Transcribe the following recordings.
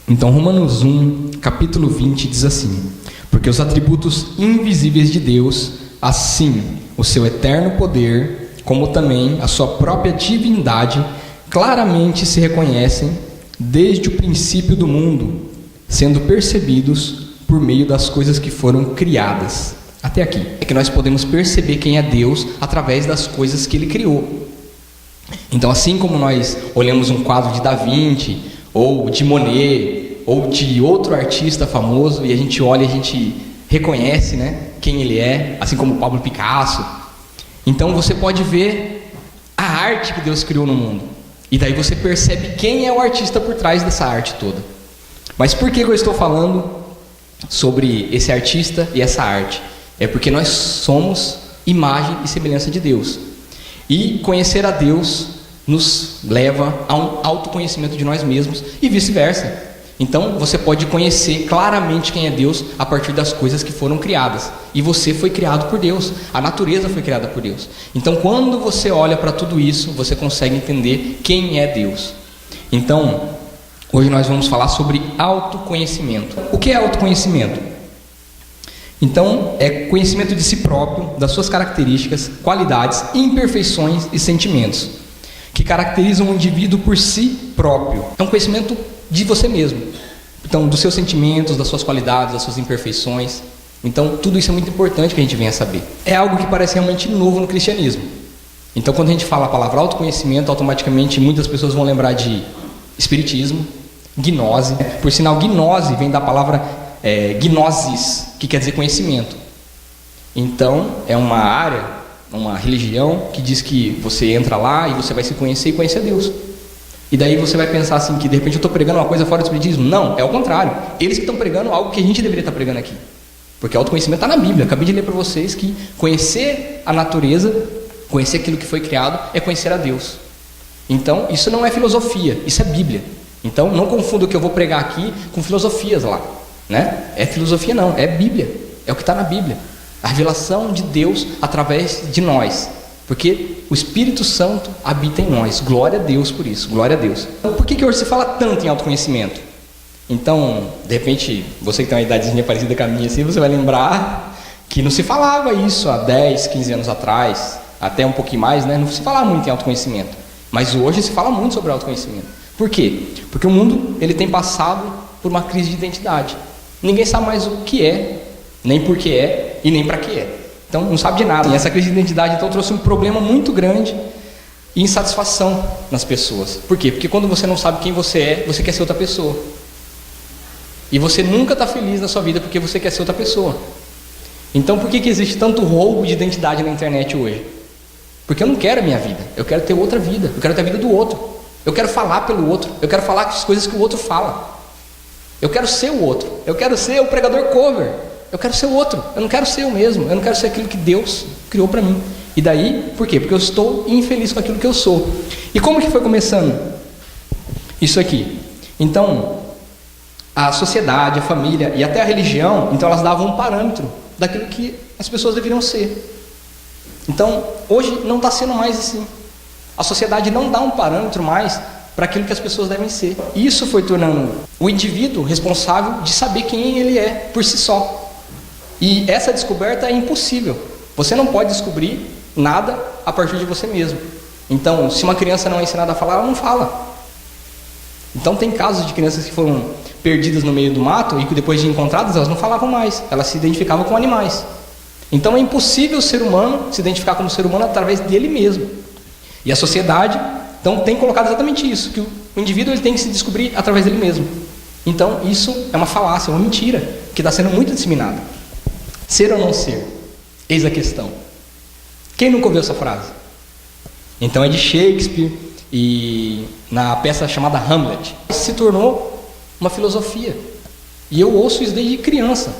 Então, Romanos 1, capítulo 20, diz assim: porque os atributos invisíveis de Deus, assim o seu eterno poder, como também a sua própria divindade, claramente se reconhecem desde o princípio do mundo, sendo percebidos por meio das coisas que foram criadas. Até aqui. É que nós podemos perceber quem é Deus através das coisas que Ele criou. Então, assim como nós olhamos um quadro de Da Vinci, ou de Monet, ou de outro artista famoso, e a gente olha e a gente reconhece, né, quem ele é, assim como Pablo Picasso. Então você pode ver a arte que Deus criou no mundo. E daí você percebe quem é o artista por trás dessa arte toda. Mas por que eu estou falando sobre esse artista e essa arte? É porque nós somos imagem e semelhança de Deus. E conhecer a Deus nos leva a um autoconhecimento de nós mesmos e vice-versa. Então você pode conhecer claramente quem é Deus a partir das coisas que foram criadas. E você foi criado por Deus, a natureza foi criada por Deus. Então quando você olha para tudo isso, você consegue entender quem é Deus. Então, hoje nós vamos falar sobre autoconhecimento. O que é autoconhecimento? Então, é conhecimento de si próprio, das suas características, qualidades, imperfeições e sentimentos, que caracterizam o indivíduo por si próprio. É um conhecimento de você mesmo. Então, dos seus sentimentos, das suas qualidades, das suas imperfeições. Então, tudo isso é muito importante que a gente venha saber. É algo que parece realmente novo no cristianismo. Então, quando a gente fala a palavra autoconhecimento, automaticamente muitas pessoas vão lembrar de espiritismo, gnose. Por sinal, gnose vem da palavra gnosis, que quer dizer conhecimento. Então, é uma área, uma religião que diz que você entra lá e você vai se conhecer e conhecer a Deus. E daí você vai pensar assim, que de repente eu estou pregando uma coisa fora do espiritismo. Não, é o contrário. Eles que estão pregando algo que a gente deveria estar pregando aqui. Porque autoconhecimento está na Bíblia. Acabei de ler para vocês que conhecer a natureza, conhecer aquilo que foi criado, é conhecer a Deus. Então, isso não é filosofia, isso é Bíblia. Então, não confunda o que eu vou pregar aqui com filosofias lá, né? É filosofia não, é Bíblia. É o que está na Bíblia. A revelação de Deus através de nós. Porque o Espírito Santo habita em nós. Glória a Deus por isso, glória a Deus. Então, por que hoje se fala tanto em autoconhecimento? Então, de repente, você que tem uma idadezinha parecida com a minha, assim, você vai lembrar que não se falava isso há 10, 15 anos atrás, até um pouquinho mais, né? Não se falava muito em autoconhecimento. Mas hoje se fala muito sobre autoconhecimento. Por quê? Porque o mundo ele tem passado por uma crise de identidade. Ninguém sabe mais o que é, nem por que é e nem para que é. Então não sabe de nada. E essa crise de identidade então trouxe um problema muito grande e insatisfação nas pessoas. Por quê? Porque quando você não sabe quem você é, você quer ser outra pessoa. E você nunca está feliz na sua vida porque você quer ser outra pessoa. Então por que existe tanto roubo de identidade na internet hoje? Porque eu não quero a minha vida, eu quero ter outra vida, eu quero ter a vida do outro. Eu quero falar pelo outro, eu quero falar as coisas que o outro fala. Eu quero ser o outro, eu quero ser o pregador cover. Eu quero ser o outro, eu não quero ser eu mesmo, eu não quero ser aquilo que Deus criou para mim. E daí, por quê? Porque eu estou infeliz com aquilo que eu sou. E como que foi começando isso aqui? Então, a sociedade, a família e até a religião, então elas davam um parâmetro daquilo que as pessoas deveriam ser. Então, hoje não está sendo mais assim. A sociedade não dá um parâmetro mais para aquilo que as pessoas devem ser. Isso foi tornando o indivíduo responsável de saber quem ele é por si só. E essa descoberta é impossível. Você não pode descobrir nada a partir de você mesmo. Então, se uma criança não é ensinada a falar, ela não fala. Então, tem casos de crianças que foram perdidas no meio do mato e que depois de encontradas, elas não falavam mais. Elas se identificavam com animais. Então, é impossível o ser humano se identificar como ser humano através dele mesmo. E a sociedade, então, tem colocado exatamente isso, que o indivíduo ele tem que se descobrir através dele mesmo. Então, isso é uma falácia, uma mentira, que está sendo muito disseminada. Ser ou não ser? Eis a questão. Quem nunca ouviu essa frase? Então é de Shakespeare e na peça chamada Hamlet. Isso se tornou uma filosofia. E eu ouço isso desde criança.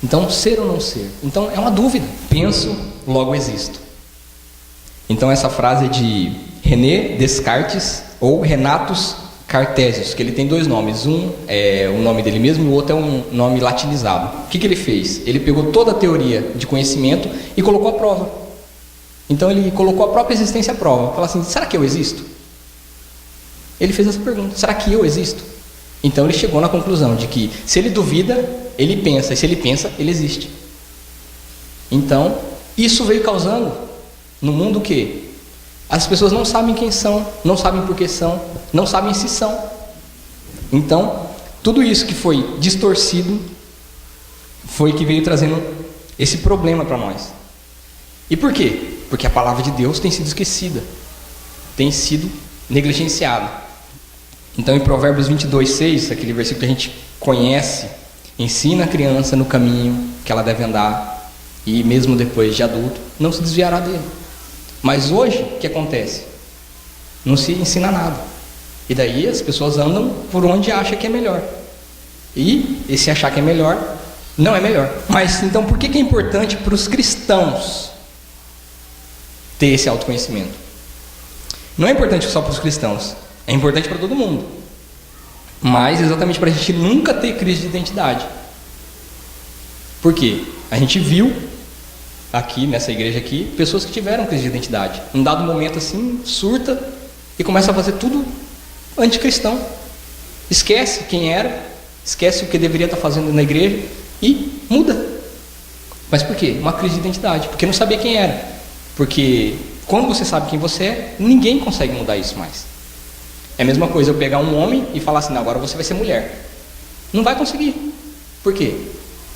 Então, ser ou não ser? Então é uma dúvida. Penso, logo existo. Então essa frase é de René Descartes ou Renatus Cartesius, que ele tem dois nomes, um é o nome dele mesmo e o outro é um nome latinizado. O que ele fez? Ele pegou toda a teoria de conhecimento e colocou à prova. Então ele colocou a própria existência à prova. Falou assim, será que eu existo? Ele fez essa pergunta, será que eu existo? Então ele chegou na conclusão de que se ele duvida, ele pensa, e se ele pensa, ele existe. Então, isso veio causando no mundo o quê? As pessoas não sabem quem são, não sabem por que são, não sabem se são. Então, tudo isso que foi distorcido foi que veio trazendo esse problema para nós. E por quê? Porque a palavra de Deus tem sido esquecida, tem sido negligenciada. Então, em Provérbios 22:6, aquele versículo que a gente conhece, ensina a criança no caminho que ela deve andar, e mesmo depois de adulto, não se desviará dele. Mas hoje, o que acontece? Não se ensina nada. E daí as pessoas andam por onde acham que é melhor. E esse achar que é melhor, não é melhor. Mas então, por que é importante para os cristãos ter esse autoconhecimento? Não é importante só para os cristãos, é importante para todo mundo. Mas exatamente para a gente nunca ter crise de identidade. Por quê? A gente viu aqui, nessa igreja aqui, pessoas que tiveram crise de identidade. Num dado momento assim, surta e começa a fazer tudo anticristão. Esquece quem era, esquece o que deveria estar fazendo na igreja e muda. Mas por quê? Uma crise de identidade, porque não sabia quem era. Porque quando você sabe quem você é, ninguém consegue mudar isso mais. É a mesma coisa eu pegar um homem e falar assim, não, agora você vai ser mulher. Não vai conseguir. Por quê?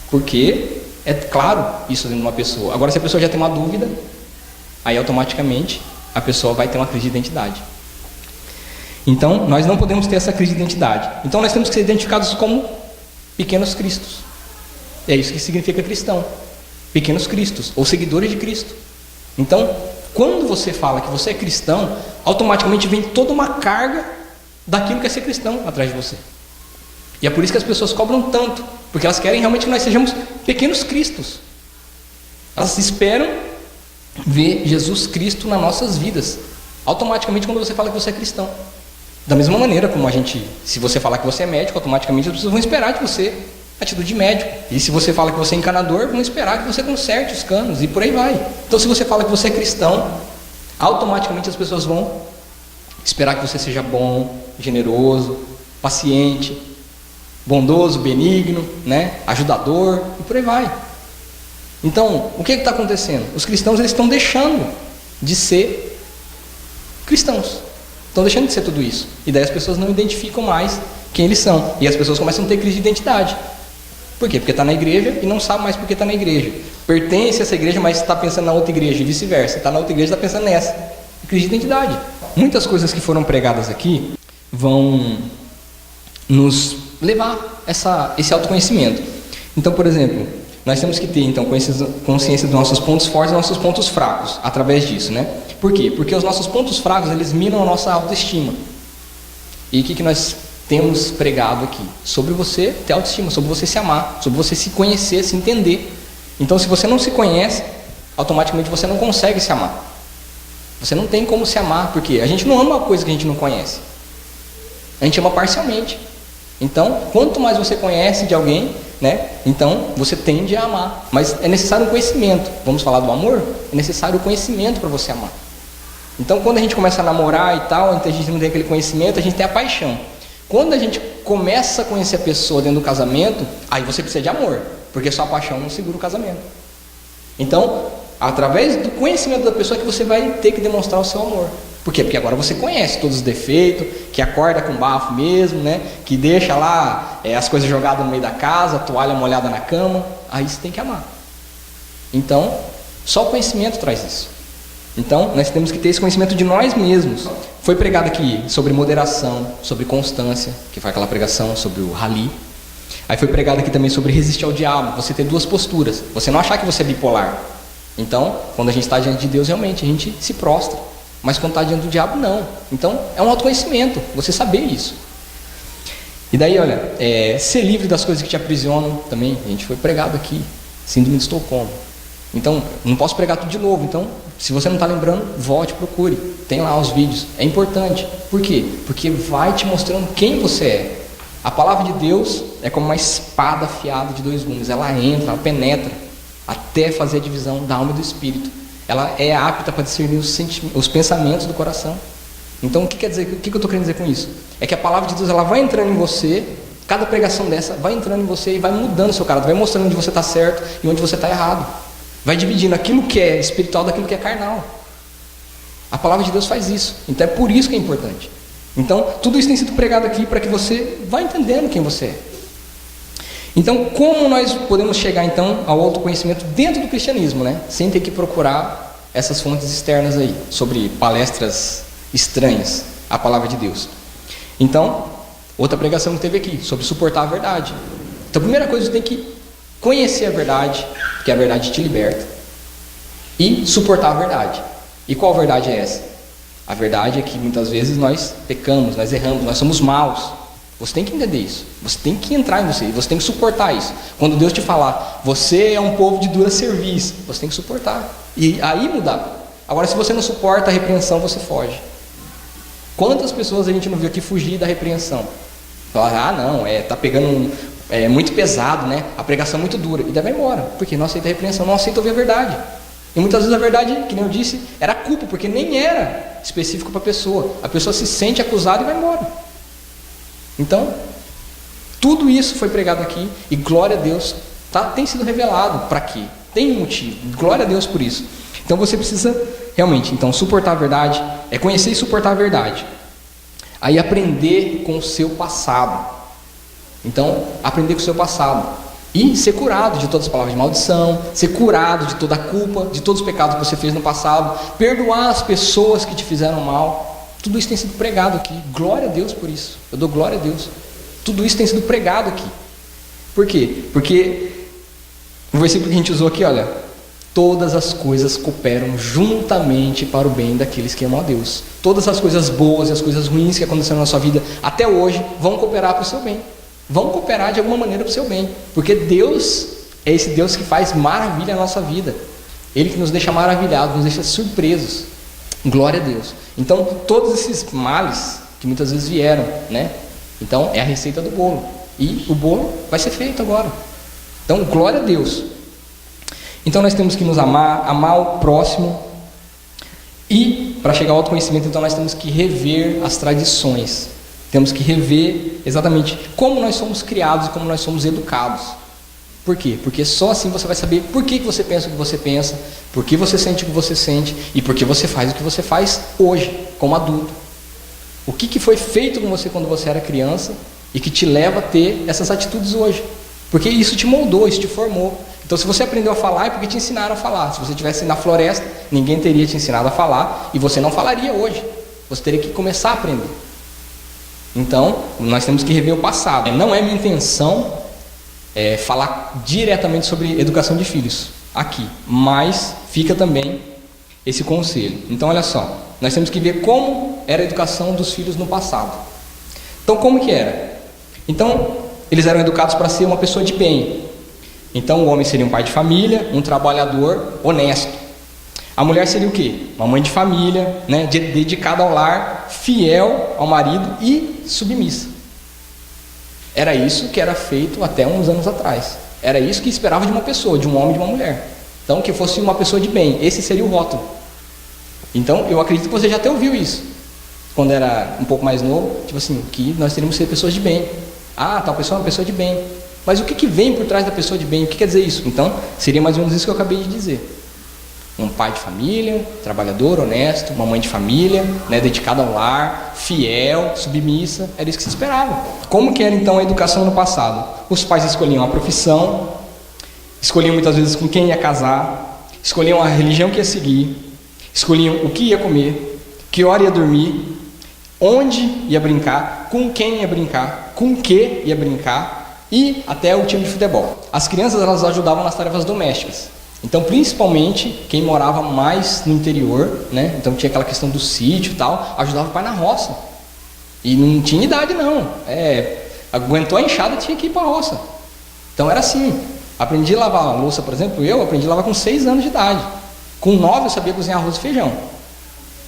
Porque é claro isso dentro de uma pessoa. Agora, se a pessoa já tem uma dúvida, aí automaticamente a pessoa vai ter uma crise de identidade. Então, nós não podemos ter essa crise de identidade. Então, nós temos que ser identificados como pequenos cristos. É isso que significa cristão. Pequenos cristos, ou seguidores de Cristo. Então, quando você fala que você é cristão, automaticamente vem toda uma carga daquilo que é ser cristão atrás de você. E é por isso que as pessoas cobram tanto, porque elas querem realmente que nós sejamos pequenos cristos. Elas esperam ver Jesus Cristo nas nossas vidas, automaticamente quando você fala que você é cristão. Da mesma maneira como se você falar que você é médico, automaticamente as pessoas vão esperar de você atitude de médico. E se você fala que você é encanador, vão esperar que você conserte os canos e por aí vai. Então, se você fala que você é cristão, automaticamente as pessoas vão esperar que você seja bom, generoso, paciente, bondoso, benigno, né? Ajudador e por aí vai. Então, o que está acontecendo? Os cristãos eles estão deixando de ser cristãos, estão deixando de ser tudo isso. E daí as pessoas não identificam mais quem eles são. E as pessoas começam a ter crise de identidade. Por quê? Porque está na igreja e não sabe mais por que está na igreja. Pertence a essa igreja, mas está pensando na outra igreja e vice-versa. Está na outra igreja e está pensando nessa. Crise de identidade. Muitas coisas que foram pregadas aqui vão nos levar esse autoconhecimento. Então, por exemplo, nós temos que ter então consciência dos nossos pontos fortes e dos nossos pontos fracos, através disso, né? Por quê? Porque os nossos pontos fracos, eles minam a nossa autoestima. E o que nós temos pregado aqui? Sobre você ter autoestima, sobre você se amar, sobre você se conhecer, se entender. Então, se você não se conhece, automaticamente você não consegue se amar. Você não tem como se amar, porque a gente não ama uma coisa que a gente não conhece. A gente ama parcialmente. Então, quanto mais você conhece de alguém, né? Então, você tende a amar. Mas é necessário um conhecimento. Vamos falar do amor? É necessário o conhecimento para você amar. Então, quando a gente começa a namorar e tal, a gente não tem aquele conhecimento, a gente tem a paixão. Quando a gente começa a conhecer a pessoa dentro do casamento, aí você precisa de amor, porque só a paixão não segura o casamento. Então, através do conhecimento da pessoa que você vai ter que demonstrar o seu amor. Por quê? Porque agora você conhece todos os defeitos, que acorda com bafo mesmo, né? Que deixa lá as coisas jogadas no meio da casa, a toalha molhada na cama. Aí você tem que amar. Então, só o conhecimento traz isso. Então, nós temos que ter esse conhecimento de nós mesmos. Foi pregado aqui sobre moderação, sobre constância, que foi aquela pregação sobre o rali. Aí foi pregado aqui também sobre resistir ao diabo, você ter duas posturas. Você não achar que você é bipolar. Então, quando a gente está diante de Deus, realmente, a gente se prostra. Mas quando está diante do diabo, não. Então, é um autoconhecimento, você saber isso. E daí, olha, ser livre das coisas que te aprisionam também. A gente foi pregado aqui, síndrome de Estocolmo. Então, não posso pregar tudo de novo. Então, se você não está lembrando, volte, procure. Tem lá os vídeos. É importante. Por quê? Porque vai te mostrando quem você é. A palavra de Deus é como uma espada afiada de dois gumes. Ela entra, ela penetra, até fazer a divisão da alma e do espírito. Ela é apta para discernir os pensamentos do coração. Então, o que quer dizer? O que eu estou querendo dizer com isso? É que a palavra de Deus, ela vai entrando em você, cada pregação dessa vai entrando em você e vai mudando o seu caráter, vai mostrando onde você está certo e onde você está errado. Vai dividindo aquilo que é espiritual daquilo que é carnal. A palavra de Deus faz isso. Então é por isso que é importante. Então, tudo isso tem sido pregado aqui para que você vá entendendo quem você é. Então, como nós podemos chegar então ao autoconhecimento dentro do cristianismo, né? Sem ter que procurar essas fontes externas aí, sobre palestras estranhas à palavra de Deus. Então, outra pregação que teve aqui, sobre suportar a verdade. Então, a primeira coisa, você tem que conhecer a verdade, porque a verdade te liberta, e suportar a verdade. E qual verdade é essa? A verdade é que muitas vezes nós pecamos, nós erramos, nós somos maus. Você tem que entender isso, você tem que entrar em você, você tem que suportar isso. Quando Deus te falar, você é um povo de dura cerviz, você tem que suportar, e aí mudar. Agora, se você não suporta a repreensão, você foge. Quantas pessoas a gente não viu aqui fugir da repreensão? Falar, não, tá pegando muito pesado, né? A pregação é muito dura, e daí vai embora, porque não aceita a repreensão, não aceita ouvir a verdade. E muitas vezes a verdade, que nem eu disse, era culpa, porque nem era específico para a pessoa se sente acusada e vai embora. Então, tudo isso foi pregado aqui, e glória a Deus, tem sido revelado para quê? Tem um motivo, glória a Deus por isso. Então você precisa realmente, então, suportar a verdade, é conhecer e suportar a verdade. Aí aprender com o seu passado. Então, aprender com o seu passado. E ser curado de todas as palavras de maldição, ser curado de toda a culpa, de todos os pecados que você fez no passado, perdoar as pessoas que te fizeram mal. Tudo isso tem sido pregado aqui. Glória a Deus por isso. Eu dou glória a Deus. Tudo isso tem sido pregado aqui. Por quê? Porque o versículo que a gente usou aqui, olha, todas as coisas cooperam juntamente para o bem daqueles que amam a Deus. Todas as coisas boas e as coisas ruins que aconteceram na sua vida até hoje vão cooperar para o seu bem. Vão cooperar de alguma maneira para o seu bem. Porque Deus é esse Deus que faz maravilha na nossa vida. Ele que nos deixa maravilhados, nos deixa surpresos. Glória a Deus. Então, todos esses males que muitas vezes vieram, né? Então, é a receita do bolo. E o bolo vai ser feito agora. Então, glória a Deus. Então, nós temos que nos amar, amar o próximo. E, para chegar ao autoconhecimento, então, nós temos que rever as tradições. Temos que rever exatamente como nós somos criados e como nós somos educados. Por quê? Porque só assim você vai saber por que você pensa o que você pensa, por que você sente o que você sente e por que você faz o que você faz hoje, como adulto. O que foi feito com você quando você era criança e que te leva a ter essas atitudes hoje. Porque isso te moldou, isso te formou. Então, se você aprendeu a falar, é porque te ensinaram a falar. Se você estivesse na floresta, ninguém teria te ensinado a falar e você não falaria hoje. Você teria que começar a aprender. Então, nós temos que rever o passado. Não é minha intenção falar diretamente sobre educação de filhos aqui, mas fica também esse conselho. Então, olha só, nós temos que ver como era a educação dos filhos no passado. Então, como que era? Então, eles eram educados para ser uma pessoa de bem. Então, o homem seria um pai de família, um trabalhador honesto. A mulher seria o quê? Uma mãe de família, né, dedicada ao lar, fiel ao marido e submissa. Era isso que era feito até uns anos atrás. Era isso que esperava de uma pessoa, de um homem e de uma mulher. Então, que fosse uma pessoa de bem. Esse seria o rótulo. Então, eu acredito que você já até ouviu isso. Quando era um pouco mais novo, tipo assim, que nós teríamos que ser pessoas de bem. Ah, tal pessoa é uma pessoa de bem. Mas o que vem por trás da pessoa de bem? O que quer dizer isso? Então, seria mais ou menos isso que eu acabei de dizer. Um pai de família, trabalhador, honesto, uma mãe de família, né, dedicada ao lar, fiel, submissa, era isso que se esperava. Como que era então a educação no passado? Os pais escolhiam a profissão, escolhiam muitas vezes com quem ia casar, escolhiam a religião que ia seguir, escolhiam o que ia comer, que hora ia dormir, onde ia brincar, com quem ia brincar, com que ia brincar e até o time de futebol. As crianças, elas ajudavam nas tarefas domésticas. Então, principalmente, quem morava mais no interior, né? Então tinha aquela questão do sítio e tal, ajudava o pai na roça. E não tinha idade não, aguentou a enxada, tinha que ir para a roça. Então era assim, aprendi a lavar a louça, por exemplo, eu aprendi a lavar com 6 anos de idade. Com 9 eu sabia cozinhar arroz e feijão,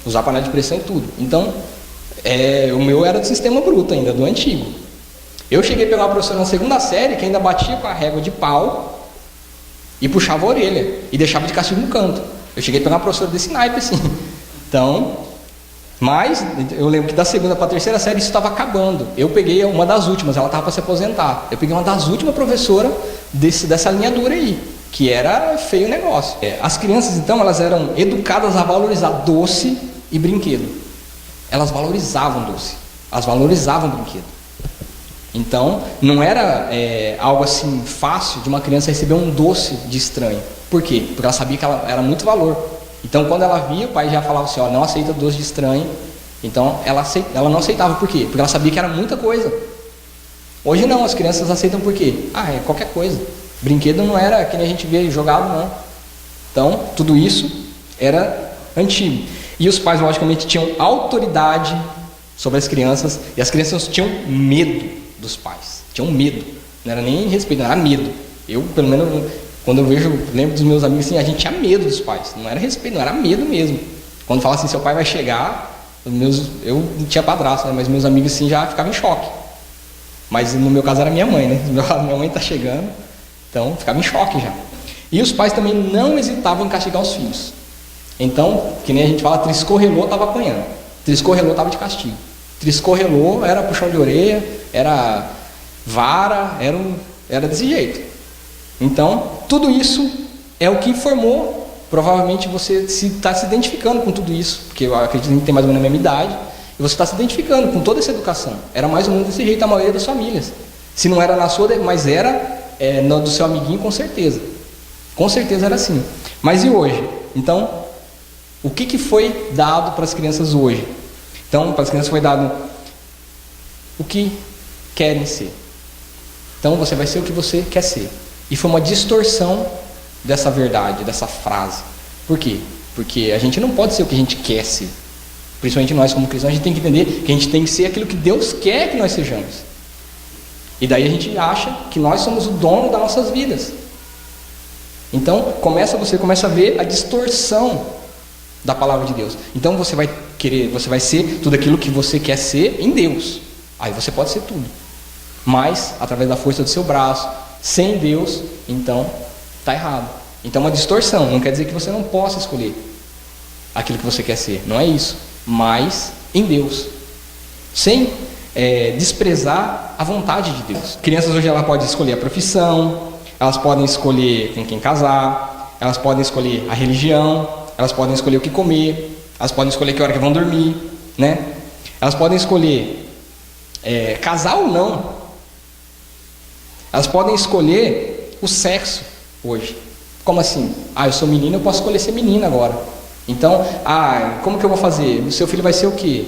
usar panela de pressão e tudo. Então, o meu era do sistema bruto ainda, do antigo. Eu cheguei a pegar uma professora na 2ª série que ainda batia com a régua de pau e puxava a orelha e deixava de castigo no canto. Eu cheguei a pegar uma professora desse naipe assim. Então, Mas eu lembro que da segunda para a terceira série isso estava acabando. Eu peguei uma das últimas, ela estava para se aposentar. Eu peguei uma das últimas professoras dessa linha dura aí, que era feio o negócio. As crianças então, elas eram educadas a valorizar doce e brinquedo. Elas valorizavam doce, elas valorizavam brinquedo. Então, não era algo assim fácil de uma criança receber um doce de estranho. Por quê? Porque ela sabia que ela era muito valor. Então, quando ela via, o pai já falava assim, ó, não aceita doce de estranho. Então, ela não aceitava. Por quê? Porque ela sabia que era muita coisa. Hoje não, as crianças aceitam por quê? É qualquer coisa. Brinquedo não era que nem a gente vê jogado, não. Então, tudo isso era antigo. E os pais, logicamente, tinham autoridade sobre as crianças. E as crianças tinham medo dos pais. Tinham medo. Não era nem respeito, não era medo. Eu, pelo menos, quando eu lembro dos meus amigos assim, a gente tinha medo dos pais. Não era respeito, não era medo mesmo. Quando fala assim, seu pai vai chegar, eu não tinha padrasto, né, mas meus amigos assim já ficavam em choque. Mas no meu caso era minha mãe, né? Minha mãe está chegando, então ficava em choque já. E os pais também não hesitavam em castigar os filhos. Então, que nem a gente fala, triscorrelou, estava apanhando. Triscorrelou, estava de castigo. Triscorrelou, era puxão de orelha, era vara, era desse jeito. Então, tudo isso é o que formou, provavelmente você está se identificando com tudo isso, porque eu acredito que tem mais ou menos a mesma idade, e você está se identificando com toda essa educação. Era mais ou menos desse jeito a maioria das famílias. Se não era na sua, mas era do seu amiguinho, com certeza. Com certeza era assim. Mas e hoje? Então, o que foi dado para as crianças hoje? Então, para as crianças foi dado o que querem ser. Então, você vai ser o que você quer ser. E foi uma distorção dessa verdade, dessa frase. Por quê? Porque a gente não pode ser o que a gente quer ser. Principalmente nós como cristãos, a gente tem que entender que a gente tem que ser aquilo que Deus quer que nós sejamos. E daí a gente acha que nós somos o dono das nossas vidas. Então, você começa a ver a distorção da palavra de Deus. Então você vai ser tudo aquilo que você quer ser em Deus. Aí você pode ser tudo. Mas, através da força do seu braço, sem Deus, então está errado. Então é uma distorção. Não quer dizer que você não possa escolher aquilo que você quer ser. Não é isso. Mas em Deus. Sem desprezar a vontade de Deus. Crianças hoje elas podem escolher a profissão, elas podem escolher com quem casar, elas podem escolher a religião, elas podem escolher o que comer, elas podem escolher que hora que vão dormir, né? Elas podem escolher casar ou não. Elas podem escolher o sexo hoje. Como assim? Eu sou menina, eu posso escolher ser menina agora. Então, como que eu vou fazer? O seu filho vai ser o quê?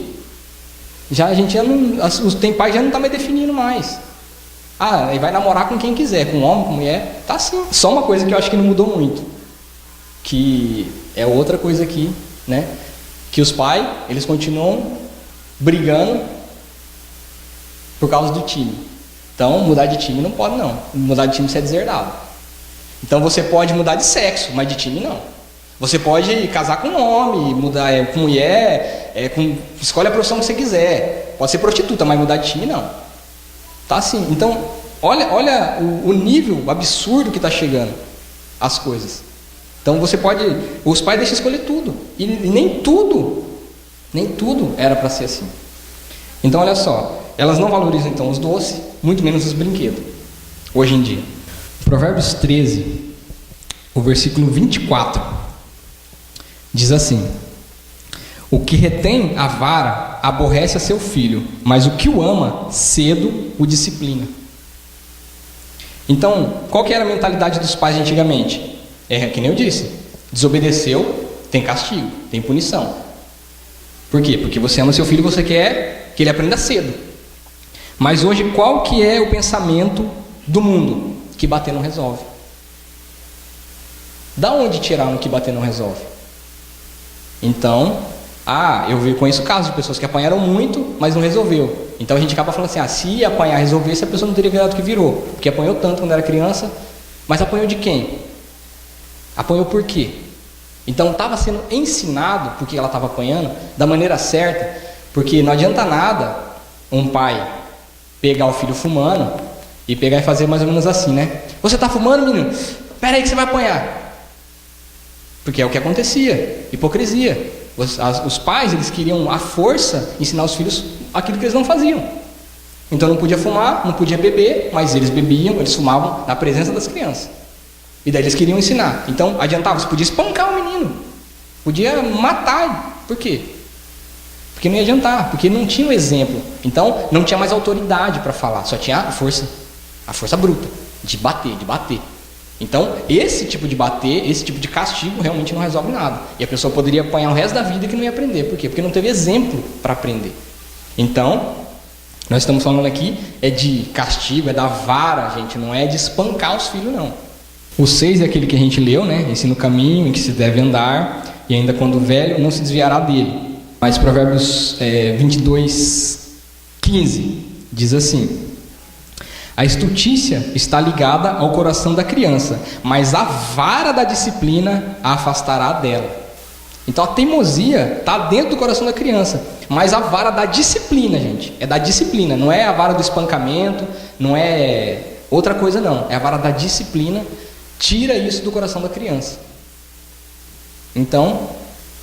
Tem pai que já não está mais definindo mais. Ele vai namorar com quem quiser, com homem, com mulher, tá assim. Só uma coisa que eu acho que não mudou muito, que é outra coisa aqui, né? Que os pais, eles continuam brigando por causa do time. Então, mudar de time não pode não. Mudar de time você é deserdado. Então, você pode mudar de sexo, mas de time não. Você pode casar com homem, mudar com mulher, escolhe a profissão que você quiser. Pode ser prostituta, mas mudar de time não. Tá assim. Então, olha o nível absurdo que está chegando as coisas. Então, os pais deixam escolher tudo. E nem tudo era para ser assim. Então, olha só. Elas não valorizam, então, os doces, muito menos os brinquedos, hoje em dia. Provérbios 13, o versículo 24, diz assim: o que retém a vara aborrece a seu filho, mas o que o ama, cedo o disciplina. Então, qual que era a mentalidade dos pais de antigamente? Que nem eu disse, desobedeceu, tem castigo, tem punição. Por quê? Porque você ama seu filho e você quer que ele aprenda cedo. Mas hoje, qual que é o pensamento do mundo? Que bater não resolve. Da onde tiraram que bater não resolve? Então, eu conheço casos de pessoas que apanharam muito, mas não resolveu. Então a gente acaba falando assim, se apanhar resolvesse, a pessoa não teria virado o que virou. Porque apanhou tanto quando era criança, mas apanhou de quem? Apanhou por quê? Então estava sendo ensinado, porque ela estava apanhando, da maneira certa, porque não adianta nada um pai pegar o filho fumando e pegar e fazer mais ou menos assim, né? Você está fumando, menino? Espera aí que você vai apanhar. Porque é o que acontecia, hipocrisia. Os pais, eles queriam à força ensinar os filhos aquilo que eles não faziam. Então não podia fumar, não podia beber, mas eles bebiam, eles fumavam na presença das crianças. E daí eles queriam ensinar. Então adiantava, você podia espancar o menino, podia matar. Por quê? Porque não ia adiantar, porque não tinha o exemplo. Então não tinha mais autoridade para falar, só tinha a força bruta, de bater. Então esse tipo de bater, esse tipo de castigo realmente não resolve nada. E a pessoa poderia apanhar o resto da vida que não ia aprender. Por quê? Porque não teve exemplo para aprender. Então, nós estamos falando aqui é de castigo, é da vara, gente, não é de espancar os filhos, não. O 6 é aquele que a gente leu, né? Ensina o caminho em que se deve andar, e ainda quando velho não se desviará dele. Mas Provérbios 22:15 diz assim: a estutícia está ligada ao coração da criança, mas a vara da disciplina a afastará dela. Então a teimosia está dentro do coração da criança, mas a vara da disciplina, gente, é da disciplina, não é a vara do espancamento, não é outra coisa não, é a vara da disciplina, tira isso do coração da criança. Então,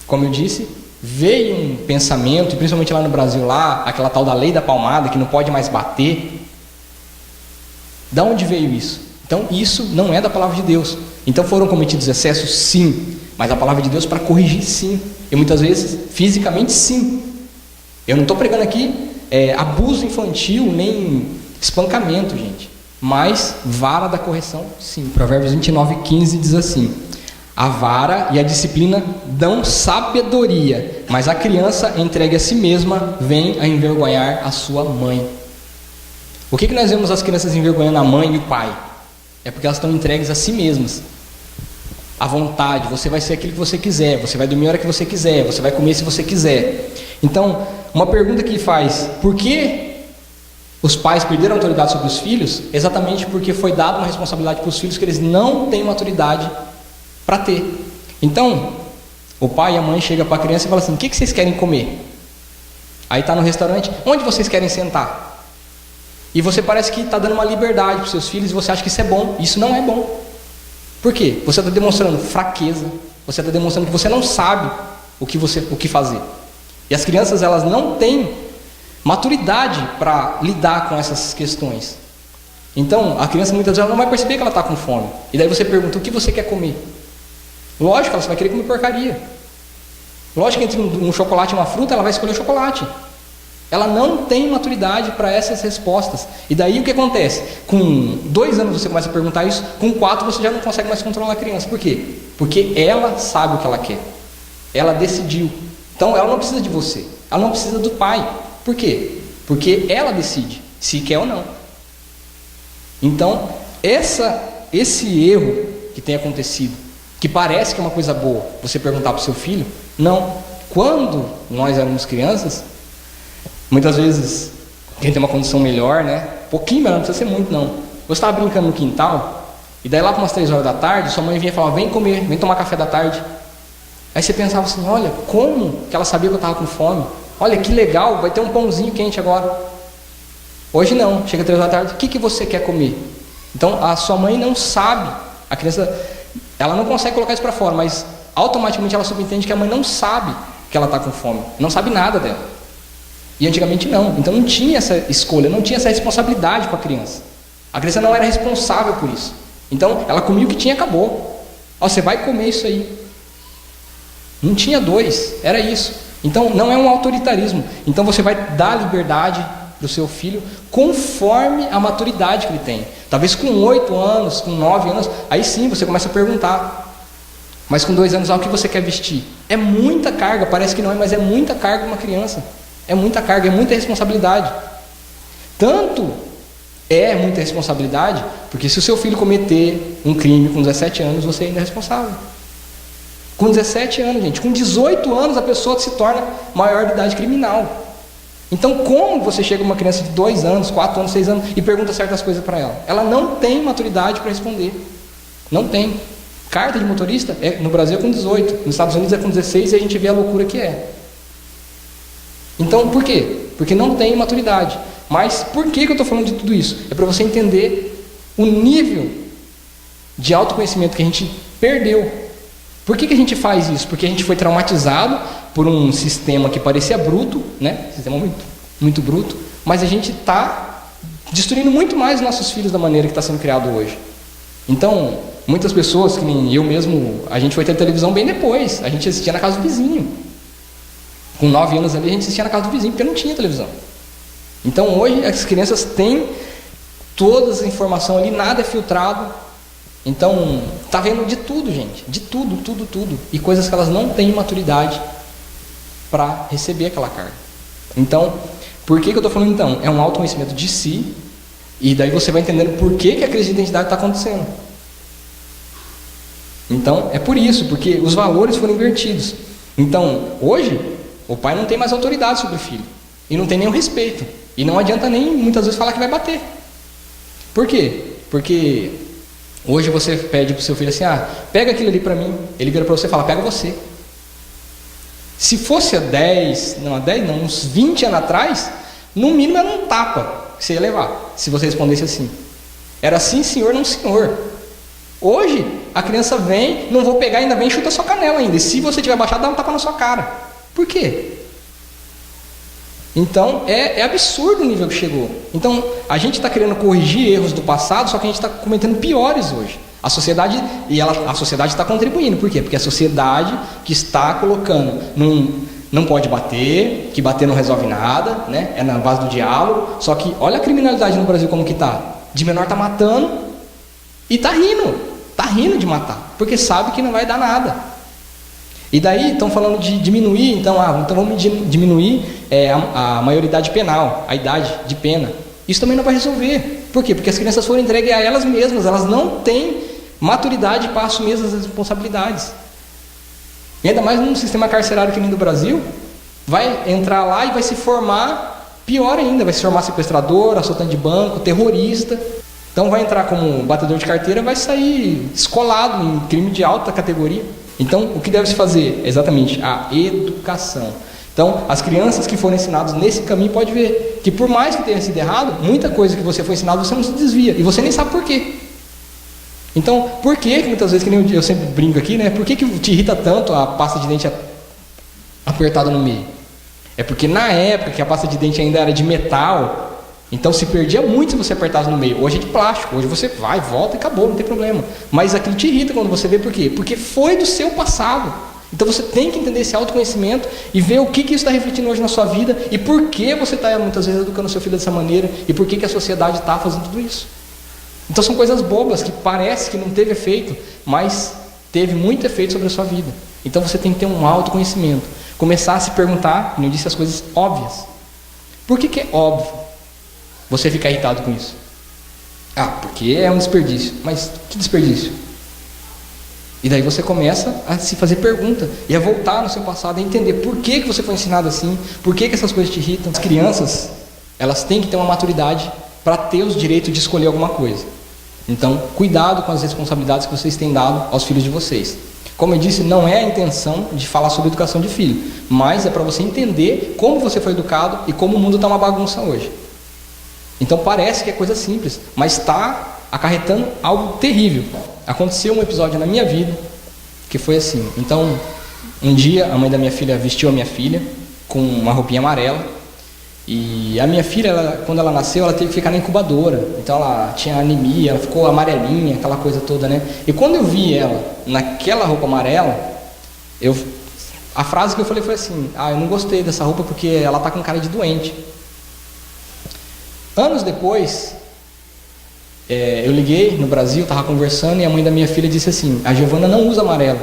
como eu disse, veio um pensamento, e principalmente lá no Brasil, lá, aquela tal da lei da palmada, que não pode mais bater. Da onde veio isso? Então isso não é da palavra de Deus. Então foram cometidos excessos? Sim. Mas a palavra de Deus para corrigir, sim. E muitas vezes, fisicamente, sim. Eu não estou pregando aqui abuso infantil, nem espancamento, gente. Mas vara da correção, sim. Provérbios 29:15 diz assim: a vara e a disciplina dão sabedoria, mas a criança entregue a si mesma vem a envergonhar a sua mãe. O que nós vemos as crianças envergonhando a mãe e o pai? É porque elas estão entregues a si mesmas. À vontade, você vai ser aquilo que você quiser, você vai dormir a hora que você quiser, você vai comer se você quiser. Então, uma pergunta que faz: por que os pais perderam a autoridade sobre os filhos? Exatamente porque foi dada uma responsabilidade para os filhos que eles não têm maturidade para ter. Então, o pai e a mãe chegam para a criança e falam assim: o que vocês querem comer? Aí está no restaurante: onde vocês querem sentar? E você parece que está dando uma liberdade para os seus filhos e você acha que isso é bom. Isso não é bom. Por quê? Você está demonstrando fraqueza, você está demonstrando que você não sabe o que fazer. E as crianças, elas não têm maturidade para lidar com essas questões. Então, a criança muitas vezes ela não vai perceber que ela está com fome. E daí você pergunta: o que você quer comer? Lógico, ela vai querer comer porcaria. Lógico que entre um chocolate e uma fruta, ela vai escolher o chocolate. Ela não tem maturidade para essas respostas. E daí o que acontece? Com 2 anos você começa a perguntar isso, com 4 você já não consegue mais controlar a criança. Por quê? Porque ela sabe o que ela quer. Ela decidiu. Então ela não precisa de você. Ela não precisa do pai. Por quê? Porque ela decide se quer ou não. Então, esse erro que tem acontecido, que parece que é uma coisa boa, você perguntar para o seu filho, não. Quando nós éramos crianças, muitas vezes, quem tem uma condição melhor, né? Pouquinho melhor, não precisa ser muito não. Você estava brincando no quintal, e daí lá para umas 3 horas da tarde, sua mãe vinha e falava: vem comer, vem tomar café da tarde. Aí você pensava assim: olha, como que ela sabia que eu estava com fome? Olha que legal, vai ter um pãozinho quente agora. Hoje não, chega 3 horas da tarde, o que você quer comer? Então a sua mãe não sabe, a criança, ela não consegue colocar isso para fora, mas automaticamente ela subentende que a mãe não sabe que ela está com fome, não sabe nada dela. E antigamente não, então não tinha essa escolha, não tinha essa responsabilidade com a criança. A criança não era responsável por isso. Então ela comia o que tinha e acabou. Ó, você vai comer isso aí. Não tinha 2, era isso. Então não é um autoritarismo. Então você vai dar liberdade para o seu filho conforme a maturidade que ele tem. Talvez com 8 anos, com 9 anos, aí sim você começa a perguntar. Mas com 2 anos, o que você quer vestir? É muita carga, parece que não é, mas é muita carga para uma criança. É muita carga, é muita responsabilidade. Tanto é muita responsabilidade, porque se o seu filho cometer um crime com 17 anos, você ainda é responsável. Com 17 anos, gente, com 18 anos a pessoa se torna maior de idade criminal. Então, como você chega a uma criança de 2 anos, 4 anos, 6 anos e pergunta certas coisas para ela? Ela não tem maturidade para responder. Não tem. Carta de motorista no Brasil é com 18, nos Estados Unidos é com 16 e a gente vê a loucura que é. Então, por quê? Porque não tem maturidade. Mas por que eu estou falando de tudo isso? É para você entender o nível de autoconhecimento que a gente perdeu. Por que a gente faz isso? Porque a gente foi traumatizado por um sistema que parecia bruto, né? Sistema muito, muito bruto, mas a gente está destruindo muito mais nossos filhos da maneira que está sendo criado hoje. Então, muitas pessoas, que nem eu mesmo, a gente foi ter televisão bem depois, a gente assistia na casa do vizinho. Com 9 anos ali, a gente assistia na casa do vizinho, porque não tinha televisão. Então, hoje, as crianças têm todas as informações ali, nada é filtrado. Então, tá vendo de tudo, gente, de tudo, tudo, tudo. E coisas que elas não têm maturidade para receber aquela carga. Então, por que eu estou falando então? É um autoconhecimento de si, e daí você vai entendendo por que a crise de identidade está acontecendo. Então, é por isso, porque os valores foram invertidos. Então, hoje, o pai não tem mais autoridade sobre o filho, e não tem nenhum respeito, e não adianta nem muitas vezes falar que vai bater. Por quê? Porque hoje você pede para o seu filho assim, pega aquilo ali para mim, ele vira para você e fala, pega você. Se fosse uns 20 anos atrás, no mínimo era um tapa que você ia levar, se você respondesse assim. Era sim senhor, não senhor. Hoje, a criança vem, não vou pegar, ainda vem e chuta a sua canela ainda. E se você tiver baixado, dá um tapa na sua cara. Por quê? Então, é absurdo o nível que chegou. Então, a gente está querendo corrigir erros do passado, só que a gente está cometendo piores hoje. A sociedade está contribuindo. Por quê? Porque a sociedade que está colocando, não pode bater, que bater não resolve nada, né? É na base do diálogo. Só que, olha a criminalidade no Brasil como que está. De menor está matando e está rindo de matar, porque sabe que não vai dar nada. E daí estão falando de diminuir, então vamos diminuir a maioridade penal, a idade de pena. Isso também não vai resolver. Por quê? Porque as crianças foram entregues a elas mesmas, elas não têm maturidade para assumir as responsabilidades. E ainda mais num sistema carcerário que nem do Brasil, vai entrar lá e vai se formar pior ainda, vai se formar sequestrador, assaltante de banco, terrorista. Então vai entrar como batedor de carteira, vai sair escolado em crime de alta categoria. Então, o que deve se fazer? Exatamente a educação. Então, as crianças que foram ensinadas nesse caminho, pode ver que por mais que tenha sido errado, muita coisa que você foi ensinado, você não se desvia. E você nem sabe por quê. Então, por que muitas vezes, que nem eu sempre brinco aqui, né? Por que te irrita tanto a pasta de dente apertada no meio? É porque na época que a pasta de dente ainda era de metal, então se perdia muito se você apertasse no meio. Hoje é de plástico, hoje você vai, volta e acabou, não tem problema. Mas aquilo te irrita quando você vê, por quê? Porque foi do seu passado. Então você tem que entender esse autoconhecimento e ver o que isso está refletindo hoje na sua vida e por que você está muitas vezes educando seu filho dessa maneira e por que a sociedade está fazendo tudo isso. Então são coisas bobas que parece que não teve efeito, mas teve muito efeito sobre a sua vida. Então você tem que ter um autoconhecimento. Começar a se perguntar, como eu disse, as coisas óbvias. Por que é óbvio você ficar irritado com isso? Porque é um desperdício. Mas que desperdício? E daí você começa a se fazer pergunta e a voltar no seu passado, a entender por que você foi ensinado assim, por que essas coisas te irritam. As crianças, elas têm que ter uma maturidade para ter os direitos de escolher alguma coisa. Então, cuidado com as responsabilidades que vocês têm dado aos filhos de vocês. Como eu disse, não é a intenção de falar sobre educação de filho, mas é para você entender como você foi educado e como o mundo está uma bagunça hoje. Então parece que é coisa simples, mas está acarretando algo terrível. Aconteceu um episódio na minha vida que foi assim. Então, um dia a mãe da minha filha vestiu a minha filha com uma roupinha amarela. E a minha filha, quando ela nasceu, ela teve que ficar na incubadora. Então ela tinha anemia, ela ficou amarelinha, aquela coisa toda, né? E quando eu vi ela naquela roupa amarela, a frase que eu falei foi assim: eu não gostei dessa roupa porque ela tá com cara de doente. Anos depois, eu liguei no Brasil, estava conversando, e a mãe da minha filha disse assim: a Giovana não usa amarelo,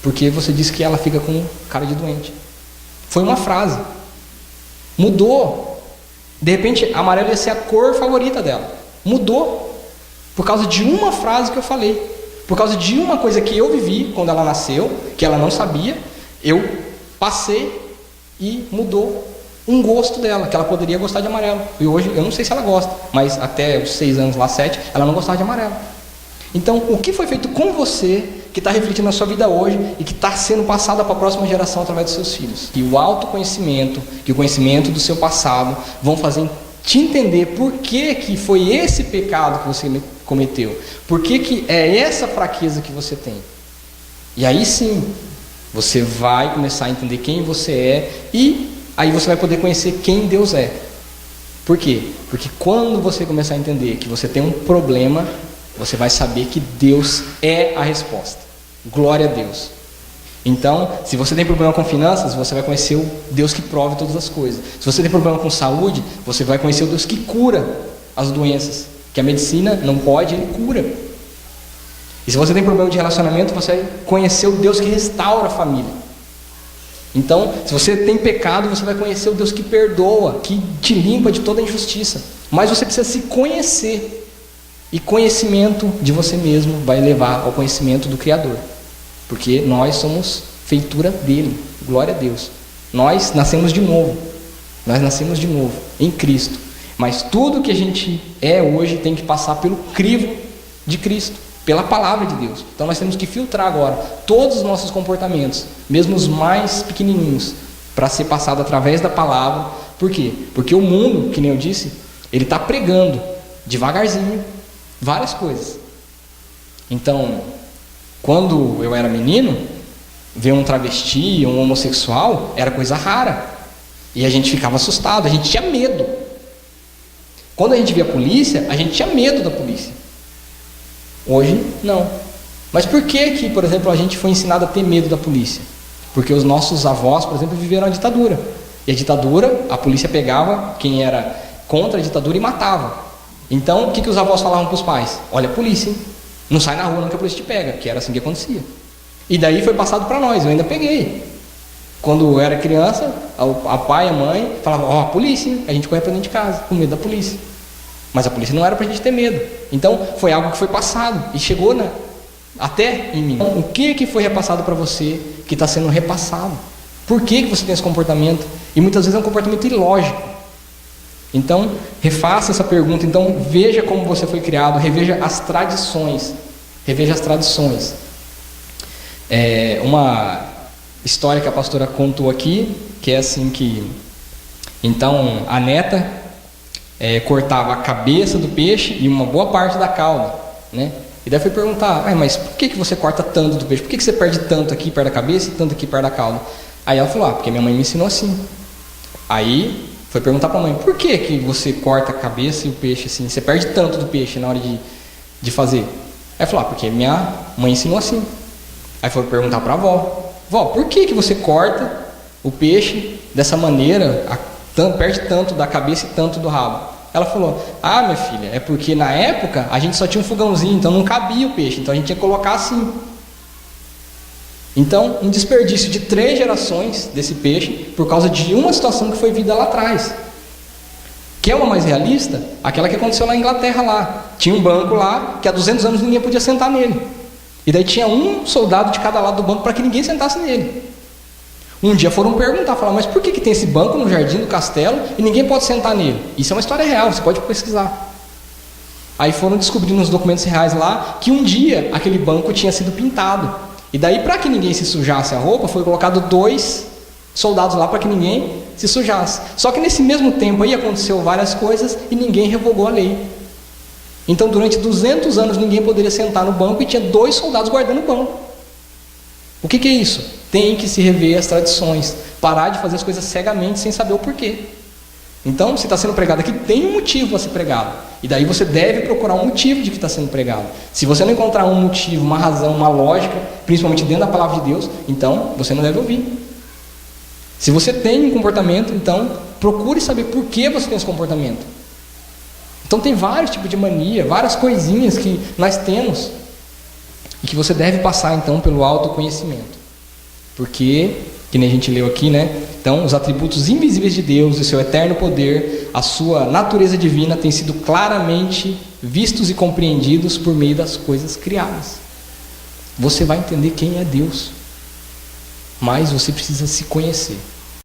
porque você disse que ela fica com cara de doente. Foi uma frase. Mudou. De repente, amarelo ia ser a cor favorita dela. Mudou. Por causa de uma frase que eu falei. Por causa de uma coisa que eu vivi quando ela nasceu, que ela não sabia, eu passei e mudou um gosto dela, que ela poderia gostar de amarelo. E hoje, eu não sei se ela gosta, mas até os 6 anos lá, 7, ela não gostava de amarelo. Então, o que foi feito com você, que está refletindo na sua vida hoje e que está sendo passado para a próxima geração através dos seus filhos? E o autoconhecimento, que o conhecimento do seu passado vão fazer te entender por que foi esse pecado que você cometeu, por que é essa fraqueza que você tem. E aí sim, Você vai começar a entender quem você é e aí você vai poder conhecer quem Deus é. Por quê? Porque quando você começar a entender que você tem um problema, você vai saber que Deus é a resposta. Glória a Deus. Então, se você tem problema com finanças, você vai conhecer o Deus que prove todas as coisas. Se você tem problema com saúde, você vai conhecer o Deus que cura as doenças. Que a medicina não pode, Ele cura. E se você tem problema de relacionamento, você vai conhecer o Deus que restaura a família. Então, se você tem pecado, você vai conhecer o Deus que perdoa, que te limpa de toda injustiça. Mas você precisa se conhecer. E conhecimento de você mesmo vai levar ao conhecimento do Criador. Porque nós somos feitura dele. Glória a Deus. Nós nascemos de novo. Nós nascemos de novo em Cristo. Mas tudo que a gente é hoje tem que passar pelo crivo de Cristo, pela palavra de Deus. Então nós temos que filtrar agora todos os nossos comportamentos, mesmo os mais pequenininhos, para ser passado através da palavra. Por quê? Porque o mundo, que nem eu disse, ele está pregando devagarzinho várias coisas. Então, quando eu era menino, ver um travesti, um homossexual, era coisa rara. E a gente ficava assustado, a gente tinha medo. Quando a gente via a polícia, a gente tinha medo da polícia. Hoje, não. Mas por que, por exemplo, a gente foi ensinado a ter medo da polícia? Porque os nossos avós, por exemplo, viveram a ditadura. E a ditadura, a polícia pegava quem era contra a ditadura e matava. Então, o que os avós falavam para os pais? Olha a polícia, hein? Não sai na rua não que a polícia te pega, que era assim que acontecia. E daí foi passado para nós, eu ainda peguei. Quando eu era criança, a pai e a mãe falavam, ó, a polícia, hein? A gente corria para dentro de casa, com medo da polícia. Mas a polícia não era para a gente ter medo. Então, foi algo que foi passado e chegou até em mim. O que foi repassado para você que está sendo repassado? Por que você tem esse comportamento? E muitas vezes é um comportamento ilógico. Então, refaça essa pergunta. Então, veja como você foi criado, reveja as tradições. Reveja as tradições. Uma história que a pastora contou aqui, que é assim que... Então, a neta cortava a cabeça do peixe e uma boa parte da cauda, né? E daí foi perguntar, mas por que você corta tanto do peixe? Por que você perde tanto aqui perto da cabeça e tanto aqui perto da cauda? Aí ela falou, porque minha mãe me ensinou assim. Aí foi perguntar para a mãe, por que você corta a cabeça e o peixe assim? Você perde tanto do peixe na hora de fazer? Aí falou, porque minha mãe ensinou assim. Aí foi perguntar para a avó, vó, por que você corta o peixe dessa maneira, perde tanto da cabeça e tanto do rabo? Ela falou, minha filha, é porque na época a gente só tinha um fogãozinho, então não cabia o peixe, então a gente tinha que colocar assim. Então, um desperdício de 3 gerações desse peixe por causa de uma situação que foi vivida lá atrás. Que é uma mais realista? Aquela que aconteceu na Inglaterra lá. Tinha um banco lá que há 200 anos ninguém podia sentar nele. E daí tinha um soldado de cada lado do banco para que ninguém sentasse nele. Um dia foram perguntar, falaram, mas por que tem esse banco no jardim do castelo e ninguém pode sentar nele? Isso é uma história real, você pode pesquisar. Aí foram descobrir nos documentos reais lá que um dia aquele banco tinha sido pintado. E daí, para que ninguém se sujasse a roupa, foi colocado 2 soldados lá para que ninguém se sujasse. Só que nesse mesmo tempo aí aconteceu várias coisas e ninguém revogou a lei. Então durante 200 anos ninguém poderia sentar no banco e tinha 2 soldados guardando o banco. O que é isso? Tem que se rever as tradições, parar de fazer as coisas cegamente sem saber o porquê. Então, se está sendo pregado aqui, tem um motivo para ser pregado. E daí você deve procurar um motivo de que está sendo pregado. Se você não encontrar um motivo, uma razão, uma lógica, principalmente dentro da palavra de Deus, então você não deve ouvir. Se você tem um comportamento, então procure saber por que você tem esse comportamento. Então tem vários tipos de mania, várias coisinhas que nós temos e que você deve passar então pelo autoconhecimento. Porque, que nem a gente leu aqui, né? Então, os atributos invisíveis de Deus, o seu eterno poder, a sua natureza divina têm sido claramente vistos e compreendidos por meio das coisas criadas. Você vai entender quem é Deus, mas você precisa se conhecer.